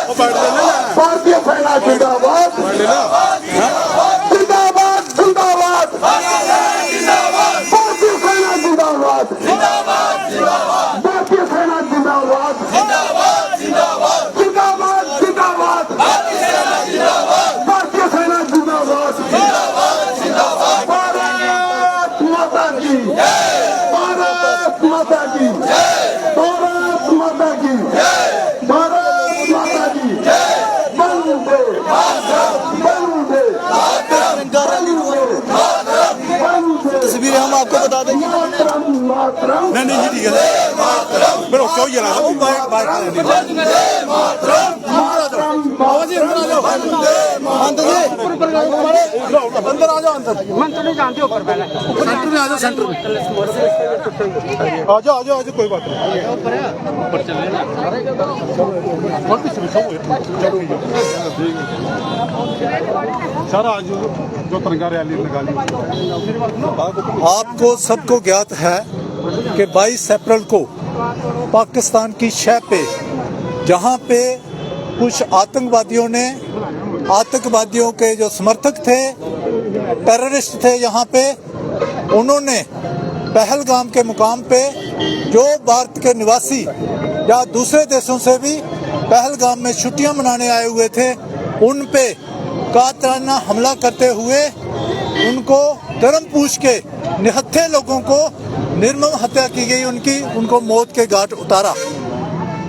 भारतीय सेना जिंदाबाद जिंदाबाद जिंदाबाद, भारतीय सेना जिंदाबाद भारतीय सेना जिंदाबाद जिंदाबाद जिंदाबाद, भारतीय सेना जिंदाबाद भारत माता की, भारत माता की, भारत माता की, भारत माता की, वंदे वंदे तस्वीरें हम आपको बता देंगे। नहीं नहीं ठीक है, मेरे क्यों ये रहा अंदर आ जाओ, अंदर मंत्र नहीं जानते ऊपर पहले सेंटर में आ जाओ, सेंटर में आ जाओ, आ जाओ, कोई बात नहीं। सर आज जो तिरंगा रैली निकाली, आपको सबको ज्ञात है कि 22 अप्रैल को पाकिस्तान की शह पे जहां पे कुछ आतंकवादियों के जो समर्थक थे, टेररिस्ट थे, यहाँ पे उन्होंने पहलगाम के मुकाम पे जो भारत के निवासी या दूसरे देशों से भी पहलगाम में छुट्टियां मनाने आए हुए थे, उन पे कातराना हमला करते हुए उनको धर्म पूछ के निहत्थे लोगों को निर्मम हत्या की गई, उनको मौत के घाट उतारा।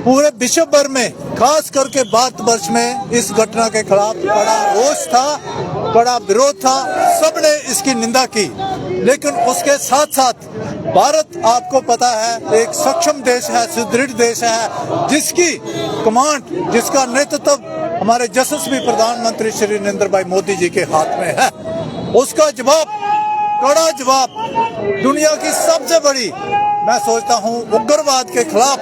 पूरे विश्व भर में, खास करके भारतवर्ष में इस घटना के खिलाफ बड़ा रोष था, बड़ा विरोध था, सबने इसकी निंदा की। लेकिन उसके साथ साथ भारत, आपको पता है, एक सक्षम देश है, सुदृढ़ देश है, जिसकी कमांड, जिसका नेतृत्व हमारे यशस्वी प्रधानमंत्री श्री नरेंद्र भाई मोदी जी के हाथ में है। उसका जवाब, कड़ा जवाब, दुनिया की सबसे बड़ी, मैं सोचता हूँ, उग्रवाद के खिलाफ,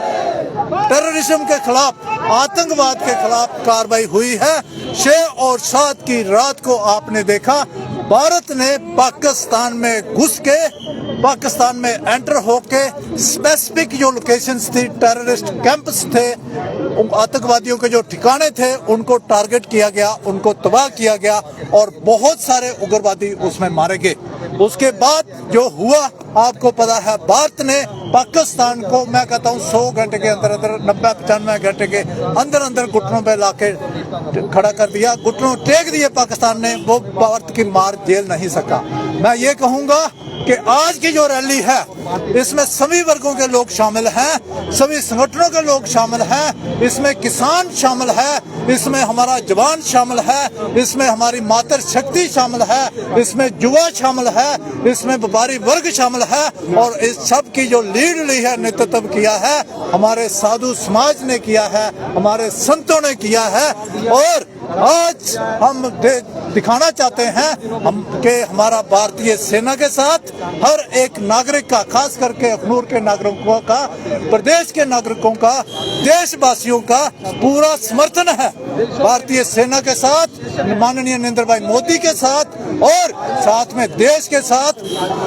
टेररिज्म के खिलाफ, आतंकवाद के खिलाफ कार्रवाई हुई है। 6 और 7 की रात को आपने देखा, भारत ने पाकिस्तान में घुस के, पाकिस्तान में एंटर होके स्पेसिफिक जो लोकेशंस थी, टेररिस्ट कैंप्स थे, आतंकवादियों के जो ठिकाने थे, उनको टारगेट किया गया, उनको तबाह किया गया और बहुत सारे उग्रवादी उसमें मारे गए। उसके बाद जो हुआ आपको पता है, भारत ने पाकिस्तान को, मैं कहता हूँ, 100 घंटे के अंदर अंदर, 90-95 घंटे के अंदर अंदर घुटनों पे लाके खड़ा कर दिया, घुटनों टेक दिए पाकिस्तान ने। वो भारत की मार झेल नहीं सका। मैं ये कहूँगा कि आज की जो रैली है, इसमें सभी वर्गों के लोग शामिल हैं, सभी संगठनों के लोग शामिल हैं, इसमें किसान शामिल है, इसमें हमारा जवान शामिल है, इसमें हमारी मातृ शक्ति शामिल है, इसमें युवा शामिल है, इसमें व्यापारी वर्ग शामिल है, और इस सब की जो लीड ली है, नेतृत्व किया है, हमारे साधु समाज ने किया है, हमारे संतों ने किया है। और आज हम दिखाना चाहते हैं कि हमारा भारतीय सेना के साथ हर एक नागरिक का, खास करके अखनूर के नागरिकों का, प्रदेश के नागरिकों का, देशवासियों का पूरा समर्थन है। भारतीय सेना के साथ, माननीय नरेंद्र भाई मोदी के साथ, और साथ में देश के साथ,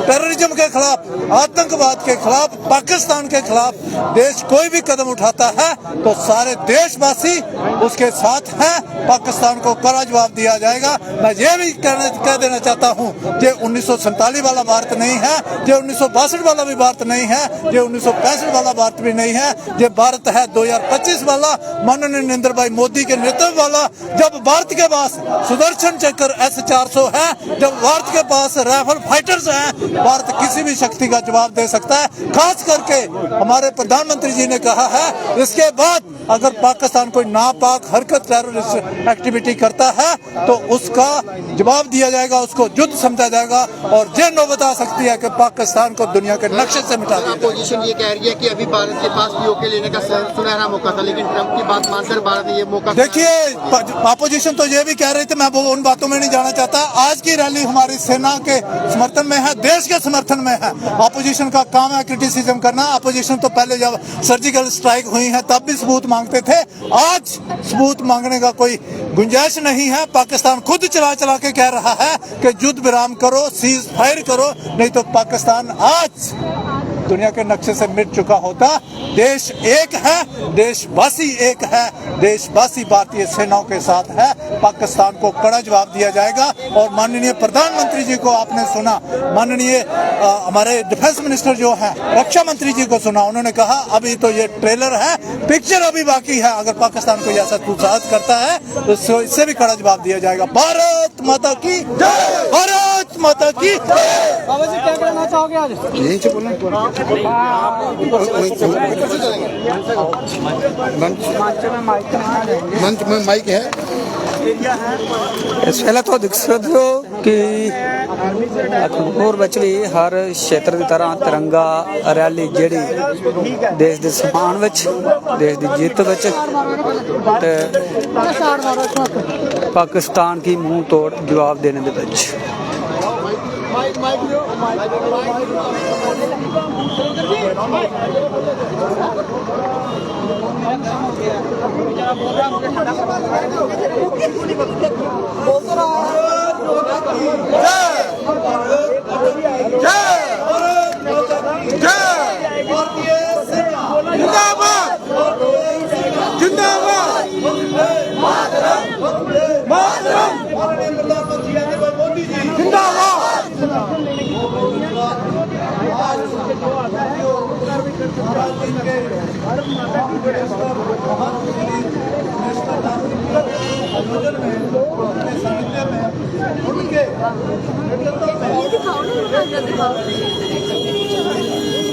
टेररिज्म के खिलाफ, आतंकवाद के खिलाफ, पाकिस्तान के खिलाफ देश कोई भी कदम उठाता है तो सारे देशवासी उसके साथ हैं। पाकिस्तान को कड़ा जवाब दिया जाएगा। मैं ये भी कह देना चाहता हूँ कि 1947 वाला भारत नहीं है, ये 1962 वाला भी भारत नहीं है, ये 1965 वाला भारत भी नहीं है, ये भारत है 2025 वाला, माननीय नरेंद्र भाई मोदी के नेतृत्व वाला। जब भारत के पास सुदर्शन चक्र S-400 है, जब भारत के पास राइफल फाइटर्स हैं, भारत किसी भी शक्ति का जवाब दे सकता है। खास करके हमारे प्रधानमंत्री जी ने कहा है, इसके बाद अगर पाकिस्तान कोई नापाक हरकत, टेररिस्ट एक्टिविटी करता है तो उसका जवाब दिया जाएगा, उसको युद्ध समझा जाएगा, और ये नौबत आ सकती है कि पाकिस्तान को दुनिया के नक्शे से मिटा दिया। अपोजिशन ये कह रही है कि अभी भारत के पास पीओके लेने का सुनहरा मौका था, लेकिन ट्रंप की बात मानकर भारत ने ये मौका। देखिए, अपोजिशन तो ये भी कह रही थी, मैं वो उन बातों में नहीं जाना चाहता। आज की रैली हमारी सेना के समर्थन में है, देश के समर्थन में है। अपोजिशन का काम है क्रिटिसिज्म करना। अपोजिशन तो पहले जब सर्जिकल स्ट्राइक हुई है तब भी सबूत मांगते थे, आज सबूत मांगने का कोई गुंजाइश नहीं है। पाकिस्तान खुद चला चला के कह रहा है कि युद्ध विराम करो, सीज फायर करो, नहीं तो पाकिस्तान आज दुनिया के नक्शे से मिट चुका होता। देश एक है, देशवासी एक है, देशवासी भारतीय सेनाओं के साथ है। पाकिस्तान को कड़ा जवाब दिया जाएगा। और माननीय प्रधानमंत्री जी को आपने सुना, माननीय हमारे डिफेंस मिनिस्टर जो है, रक्षा मंत्री जी को सुना, उन्होंने कहा अभी तो ये ट्रेलर है, पिक्चर अभी बाकी है। अगर पाकिस्तान कोई ऐसा दुस्साहस करता है तो इससे भी कड़ा जवाब दिया जाएगा। भारत माता की जय, भारत माता की जय। बाबा जी क्या कहना चाहोगे आज? यहीं से बोलना मंच में माइक है। ਇਸ ਵੇਲੇ ਤੋਂ ਦੇਖ ਸਕਦੇ ਹੋ ਕਿ ਅਖਨੂਰ ਵਿੱਚ ਵੀ ਹਰ ਖੇਤਰ ਦੀ ਤਰ੍ਹਾਂ ਤਿਰੰਗਾ ਰੈਲੀ ਜਿਹੜੀ ਦੇਸ਼ ਦੇ ਸਨਮਾਨ ਵਿੱਚ, ਦੇਸ਼ ਦੀ ਜਿੱਤ ਵਿੱਚ ਤੇ ਪਾਕਿਸਤਾਨ ਕੀ ਮੂੰਹ ਤੋੜ ਜਵਾਬ ਦੇਣੇ ਦੇ ਵਿੱਚ।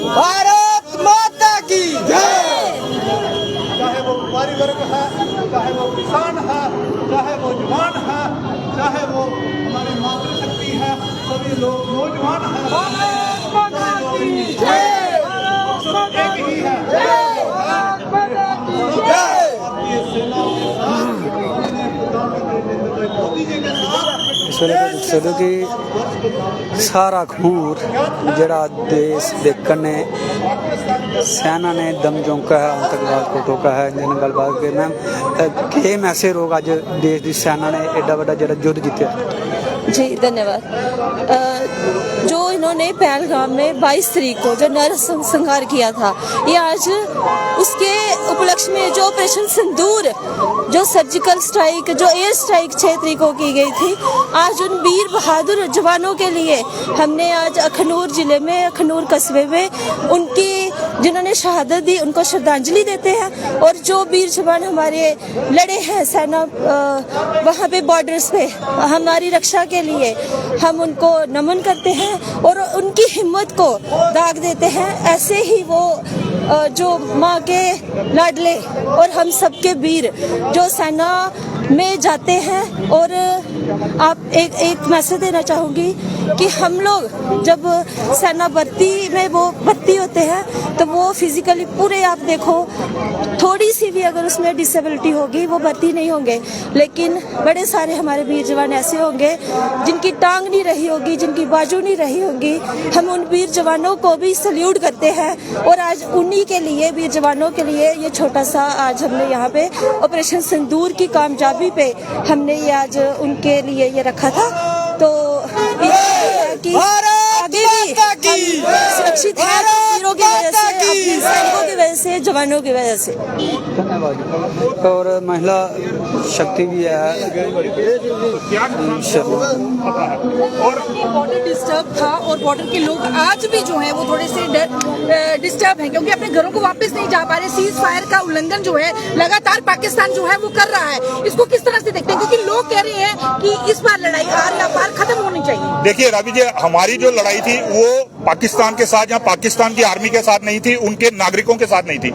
भारत माता की जय। चाहे वो व्यापारी वर्ग है, चाहे वो किसान है, चाहे वो जवान है, चाहे वो हमारी मातृशक्ति है, सभी लोग नौजवान हैं। भारत माता की जय। एक ही है। भारत माता की जय। भारतीय सेनाओं के साथ मोदी जी के साथ ਇਸ ਵੇਲੇ ਦੇਖ ਸਕਦੇ ਹੋ ਕਿ ਸਾਰਾ ਖੂਰ ਜਿਹੜਾ देश ਦੇ ਕੰਨੇ सेना ने दम झोंका है, आतंकवाद को टोका है। जिन्हें गलबात के मैम के ऐसे लोग आज देश की सेना ने एडा बड़ा जरा युद्ध जीता। जी धन्यवाद। जो इन्होंने पहलगाम में 22 तारीख को जो नरसंहार किया था, ये आज उसके उपलक्ष्य में जो ऑपरेशन सिंदूर, जो सर्जिकल स्ट्राइक, जो एयर स्ट्राइक 6 तारीख को की गई थी, आज उन वीर बहादुर जवानों के लिए हमने आज अखनूर जिले में, अखनूर कस्बे में उनकी जिन्होंने शहादत दी उनको श्रद्धांजलि देते हैं। और जो वीर जवान हमारे लड़े हैं सेना वहाँ पे बॉर्डर्स पे हमारी रक्षा के लिए, हम उनको नमन करते हैं और उनकी हिम्मत को दाग देते हैं। ऐसे ही वो जो माँ के लाडले और हम सबके वीर जो सेना में जाते हैं। और आप एक मैसेज देना चाहूँगी कि हम लोग जब सेना भर्ती में वो भर्ती होते हैं तो वो फिजिकली पूरे, आप देखो थोड़ी सी भी अगर उसमें डिसेबिलिटी होगी वो भर्ती नहीं होंगे। लेकिन बड़े सारे हमारे वीर जवान ऐसे होंगे जिनकी टांग नहीं रही होगी, जिनकी बाजू नहीं रही होगी। हम उन वीर जवानों को भी सल्यूट करते हैं। और आज उन्हीं के लिए, वीर जवानों के लिए ये छोटा सा आज हमने यहाँ पे ऑपरेशन सिंदूर की कामयाबी पे हमने ये आज उनके लिए ये रखा था। तो कि आगे भी सुरक्षित है वीरों की वजह से, अपने सैनिकों की वजह से, जवानों की वजह से। धन्यवाद। और महिला शक्ति भी है। बॉर्डर डिस्टर्ब था और बॉर्डर के लोग आज भी जो है वो थोड़े से डिस्टर्ब हैं क्योंकि अपने घरों को वापस नहीं जा पा रहे। सीज फायर का उल्लंघन जो है लगातार पाकिस्तान जो है वो कर रहा है। इसको किस तरह से देखते हैं, क्योंकि लोग कह रहे हैं कि इस बार लड़ाई आर या पार खत्म होनी चाहिए। देखिए रवि जी, हमारी जो लड़ाई थी वो पाकिस्तान के साथ या पाकिस्तान की आर्मी के साथ नहीं थी, उनके नागरिकों के साथ नहीं थी।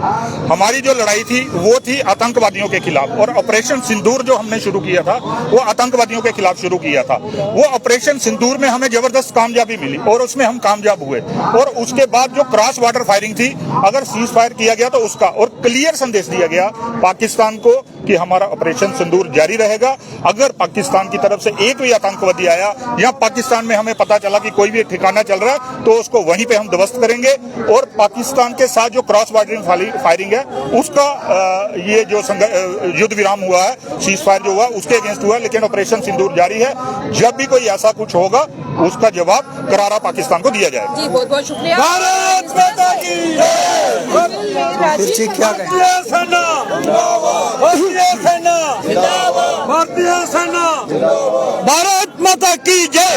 हमारी जो लड़ाई थी वो थी आतंकवादियों के खिलाफ। और ऑपरेशन सिंदूर जो हमने शुरू किया था वो आतंकवादियों के खिलाफ शुरू किया था। वो ऑपरेशन सिंदूर में हमें जबरदस्त कामयाबी मिली और उसमें हम कामयाब हुए। और उसके बाद जो क्रॉस बॉर्डर फायरिंग थी, अगर सीज फायर किया गया तो उसका और क्लियर संदेश दिया गया पाकिस्तान को कि हमारा ऑपरेशन सिंदूर जारी रहेगा। अगर पाकिस्तान की तरफ से एक भी आतंकवादी आया या पाकिस्तान में हमें पता चला कि कोई भी ठिकाना चल रहा है तो उसको वहीं पे हम ध्वस्त करेंगे। और पाकिस्तान के साथ जो क्रॉस बॉर्डर फायरिंग है उसका ये जो युद्ध विराम हुआ है, सीज फायर जो हुआ उसके अगेंस्ट हुआ, लेकिन ऑपरेशन सिंदूर जारी है। जब भी कोई ऐसा कुछ होगा उसका जवाब करारा पाकिस्तान को दिया जाएगा। जी बहुत बहुत शुक्रिया। भारत माता की फिर क्या कहें? भारतीय सेना भारत माता की जय।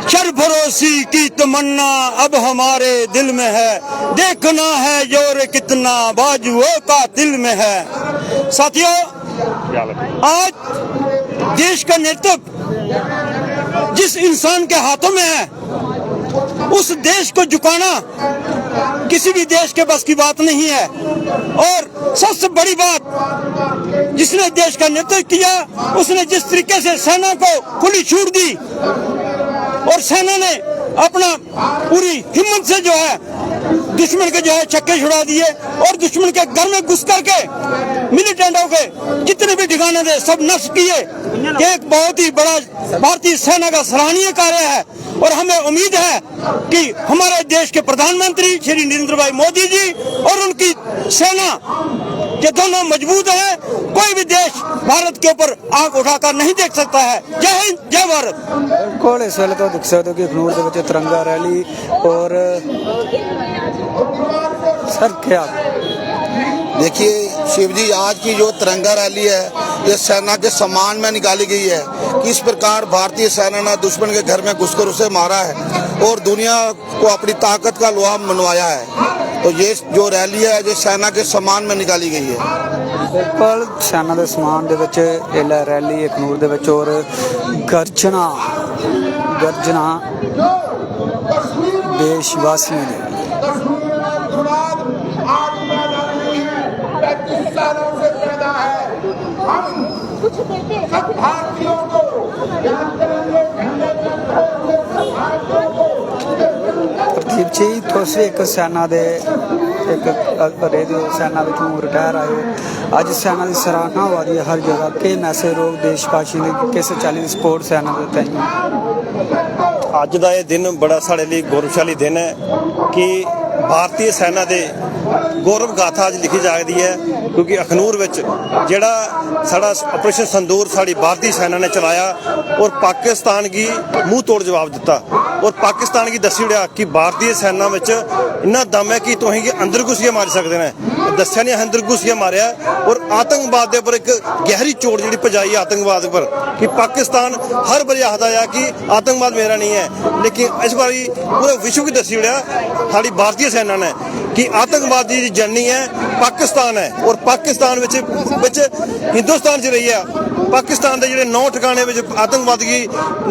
सरफरोशी की तमन्ना अब हमारे दिल में है, देखना है जोर कितना बाजुओं का दिल में है। साथियों, आज देश का नेतृत्व जिस इंसान के हाथों में है उस देश को झुकाना किसी भी देश के बस की बात नहीं है। और सबसे बड़ी बात, जिसने देश का नेतृत्व किया उसने जिस तरीके से सेना को खुली छूट दी और सेना ने अपना पूरी हिम्मत से जो है दुश्मन के जो है छक्के छुड़ा दिए और दुश्मन के घर में घुस करके मिलिटेंटों के जितने भी ठिकाने थे सब नष्ट किए। एक बहुत ही बड़ा भारतीय सेना का सराहनीय कार्य है और हमें उम्मीद है कि हमारे देश के प्रधानमंत्री श्री नरेंद्र भाई मोदी जी और उनकी सेना ये दोनों मजबूत है। कोई भी देश भारत के ऊपर आंख उठाकर नहीं देख सकता है। जय हिंद, जय भारत। कोल इस वेले तो देख सकते हो कि अखनूर ਦੇ ਵਿੱਚ तिरंगा रैली और सर क्या देखिए शिव जी, आज की जो तिरंगा रैली है ये सेना के सम्मान में निकाली गई है। किस प्रकार भारतीय सेना ने दुश्मन के घर में घुसकर उसे मारा है और दुनिया को अपनी ताकत का लोहा मनवाया है। तो ये जो रैली है जो सेना के सम्मान में निकाली गई है। बिल्कुल सेना के सम्मान ਦੇ ਵਿੱਚ ਇਹ रैली अखनूर ਦੇ ਵਿੱਚ और गर्जना देशवासियों ने प्रदीप जी तुम एक सेना दे एक रेडियो सेना में रिटायर आए हो, अज सेना की सराहना हो रही है हर जगह के मैसेज लोग देशवासी ने किस चाली की सपोर्ट सेना देते हैं। अज का यह दिन बड़ा साढ़े लिए गौरवशाली दिन है कि भारतीय सेना दे गौरव गाथा अज लिखी जा रही है, क्योंकि अखनूर विच जिहड़ा साड़ा ऑपरेशन संदूर साड़ी भारतीय सेना ने चलाया और पाकिस्तान की मुंह तोड़ जवाब दिता और पाकिस्तान की दसी उड़िया कि भारतीय सेना विच इन्ना दम है कि तुसीं कि अंदर घुसिए मार सकते हैं। दस्या नहीं अंदर घुसिए मारिया और आतंकवाद के उपर एक गहरी चोट जी पजाई आतंकवाद पर कि पाकिस्तान हर बारी आखदा है कि आतंकवाद मेरा नहीं है, लेकिन इस बार पूरे विश्व की दसी उड़िया साड़ी भारतीय सेना ने कि आतंकवादी की जर्नी है पाकिस्तान है और पाकिस्तान विच हिंदुस्तान च रही है। पाकिस्तान के जोड़े 9 ठिकाने आतंकवाद की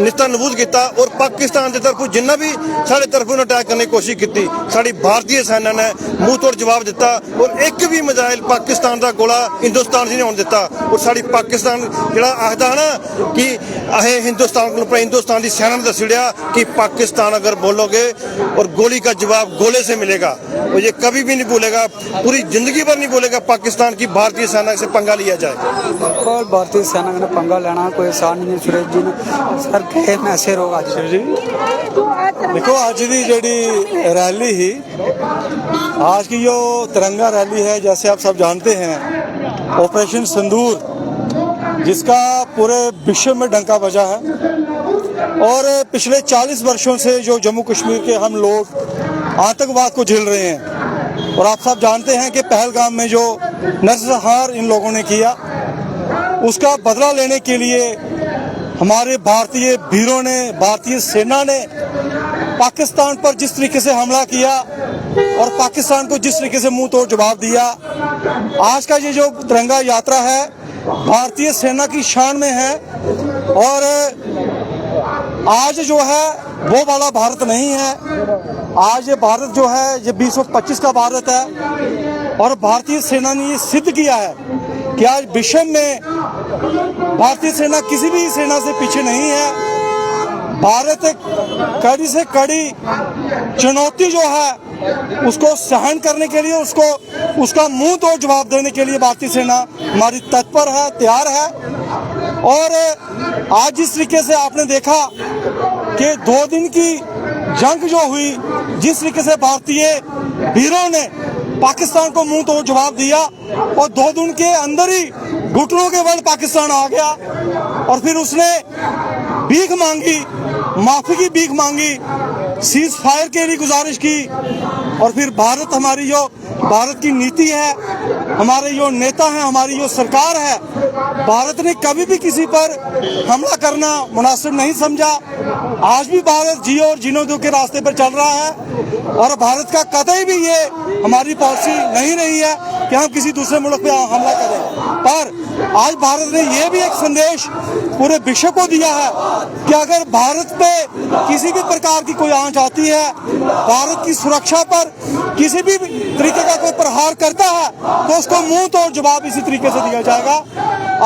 निस्ता नबूद किया और पाकिस्तान की तरफ जिन्ना भी साढ़े तरफ अटैक करने की कोशिश की साड़ी भारतीय सेना ने मुंह तोड़ जवाब दिता और एक भी मिसाइल पाकिस्तान का गोला हिंदुस्तान से नहीं आने दिता। और साड़ी पाकिस्तान जोड़ा आखदा ना कि अहें हिंदुस्तान की सेना ने दस दिया कि पाकिस्तान अगर बोलोगे और गोली का जवाब गोले से मिलेगा, और ये कभी भी नहीं भूलेगा, पूरी जिंदगी भर नहीं भूलेगा पाकिस्तान की भारतीय सेना से पंगा लिया जाए। भारतीय सेना ने पंगा लेना कोई आसान नहीं। सुरेश जी ने सर के मैसेज होगा जी देखो आज की जी रैली ही आज की जो तिरंगा रैली है, जैसे आप सब जानते हैं ऑपरेशन सिंदूर जिसका पूरे विश्व में डंका बजा है और पिछले 40 वर्षों से जो जम्मू कश्मीर के हम लोग आतंकवाद को झेल रहे हैं और आप सब जानते हैं कि पहलगाम में जो नरसंहार इन लोगों ने किया उसका बदला लेने के लिए हमारे भारतीय वीरों ने, भारतीय सेना ने पाकिस्तान पर जिस तरीके से हमला किया और पाकिस्तान को जिस तरीके से मुंह तोड़ जवाब दिया, आज का ये जो तिरंगा यात्रा है भारतीय सेना की शान में है। और आज जो है वो वाला भारत नहीं है, आज ये भारत जो है ये 2025 का भारत है और भारतीय सेना ने ये सिद्ध किया है कि आज विश्व में भारतीय सेना किसी भी सेना से पीछे नहीं है। भारत कड़ी से कड़ी चुनौती जो है उसको सहन करने के लिए, उसको उसका मुंह तोड़ जवाब देने के लिए भारतीय सेना हमारी तत्पर है, तैयार है। और आज जिस तरीके से आपने देखा कि 2 दिन की जंग जो हुई, जिस तरीके से भारतीय वीरों ने पाकिस्तान को मुंह तोड़ जवाब दिया और 2 दिन के अंदर ही घुटनों के बल पाकिस्तान आ गया और फिर उसने भीख मांगी, माफी की भीख मांगी, सीज फायर के लिए गुजारिश की। और फिर भारत, हमारी जो भारत की नीति है, हमारे जो नेता हैं, हमारी जो सरकार है, भारत ने कभी भी किसी पर हमला करना मुनासिब नहीं समझा। आज भी भारत जियो और जीने दो के रास्ते पर चल रहा है और भारत का कतई भी ये हमारी पॉलिसी नहीं रही है कि हम किसी दूसरे मुल्क पे हमला करें। पर आज भारत ने ये भी एक संदेश पूरे विश्व को दिया है कि अगर भारत पे किसी भी प्रकार की कोई आंच आती है, भारत की सुरक्षा पर किसी भी तरीके का कोई प्रहार करता है, तो उसको मुंह तोड़ जवाब इसी तरीके से दिया जाएगा।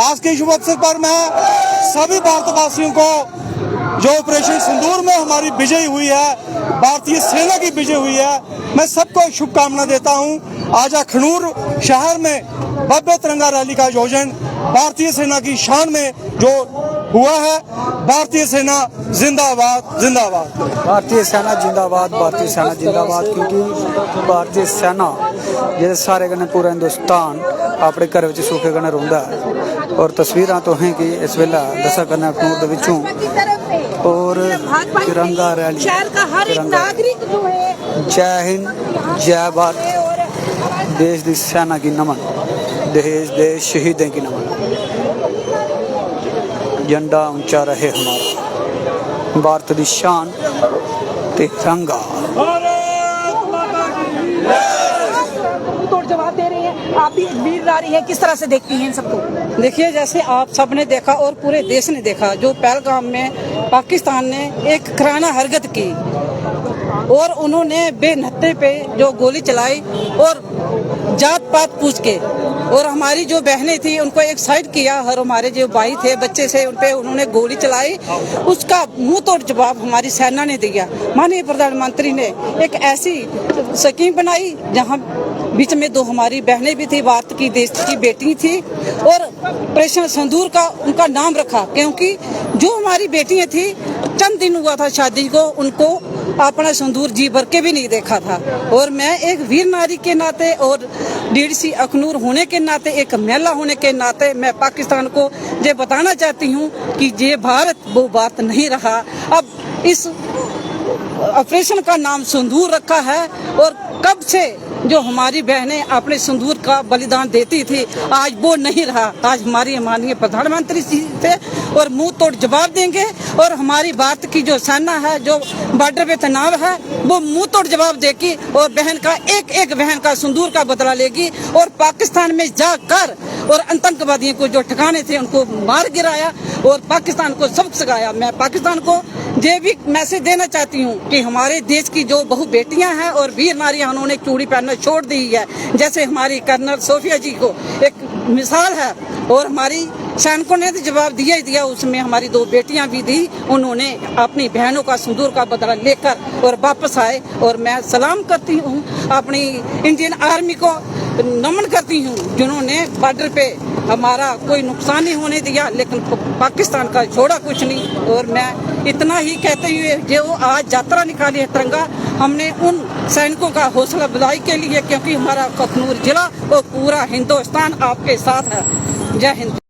आज के शुभ अवसर पर मैं सभी भारतवासियों को, जो ऑपरेशन सिंदूर में हमारी विजय हुई है, भारतीय सेना की विजय हुई है, मैं सबको शुभकामना देता हूं। आज अखनूर शहर में भव्य तिरंगा रैली का आयोजन भारतीय सेना की शान में जो हुआ है। भारतीय सेना जिंदाबाद, जिंदाबाद। भारतीय सेना जिंदाबाद, भारतीय सेना जिंदाबाद। क्योंकि भारतीय सेना ਜਿਹੜੇ ਸਾਰੇ कन्नै पूरा हिंदुस्तान अपने घर ਵਿੱਚ सूखे कन्नै रोंदा है और तस्वीरां तो हैं कि इस वेला दसा कन्नै अखनूर दे विचों और तिरंगा रैली, शहर का हर एक नागरिक जो है, जय हिंद, जय भारत, देश की सेना की नमन, देश दे शहीदों की नमन। झंडा ऊंचा रहे हमारा, भारत की शान तिरंगा। तोड़ जवाब दे रहे हैं, आप भी वीर नारी हैं, किस तरह से देखती हैं इन सबको? देखिए, जैसे आप सब ने देखा और पूरे देश ने देखा, जो पहलगाम में पाकिस्तान ने एक घराना हरकत की और उन्होंने बेनहत्ते पे जो गोली चलाई और जात पात पूछ के, और हमारी जो बहनें थी उनको एक साइड किया और हमारे जो भाई थे, बच्चे से, उन पे उन्होंने गोली चलाई। उसका मुंह तोड़ जवाब हमारी सेना ने दिया। माननीय प्रधानमंत्री ने एक ऐसी स्कीम बनाई जहां बीच में 2 हमारी बहनें भी थी, भारत की देश की बेटी थी, और ऑपरेशन सिंदूर का उनका नाम रखा क्योंकि जो हमारी बेटियां थी, चंद दिन हुआ था शादी को, उनको अपना सिंदूर जी भर के भी नहीं देखा था। और मैं एक वीर नारी के नाते और डीडीसी अखनूर होने के नाते, एक महिला होने के नाते, मैं पाकिस्तान को ये बताना चाहती हूँ कि ये भारत वो बात नहीं रहा। अब इस ऑपरेशन का नाम सिंदूर रखा है और कब से जो हमारी बहनें अपने सिंदूर का बलिदान देती थी, आज वो नहीं रहा। आज हमारी माननीय प्रधानमंत्री जी थे और मुंह तोड़ जवाब देंगे और हमारी भारत की जो सेना है, जो बॉर्डर पे तैनात है, वो मुंह तोड़ जवाब देगी और बहन का एक बहन का सिंदूर का बदला लेगी और पाकिस्तान में जाकर और आतंकवादियों को जो ठिकाने थे उनको मार गिराया और पाकिस्तान को सबक सिखाया। मैं पाकिस्तान को ये भी मैसेज देना चाहती हूँ कि हमारे देश की जो बहु बेटियां हैं और वीर नारियां, उन्होंने चूड़ी पहनना छोड़ दी है। जैसे हमारी कर्नल सोफिया जी को एक मिसाल है और हमारी सैनिकों ने तो जवाब दिया ही दिया। उसमें हमारी 2 बेटियां भी दी, उन्होंने अपनी बहनों का सिंदूर का बदला लेकर और वापस आए। और मैं सलाम करती हूँ अपनी इंडियन आर्मी को, नमन करती हूँ जिन्होंने बॉर्डर पे हमारा कोई नुकसान नहीं होने दिया, लेकिन पाकिस्तान का छोड़ा कुछ नहीं। और मैं इतना ही कहते हुए जो आज यात्रा निकाली है तिरंगा, हमने उन सैनिकों का हौसला अफजाई के लिए, क्योंकि हमारा अखनूर जिला और पूरा हिंदुस्तान आपके साथ है। जय हिंद।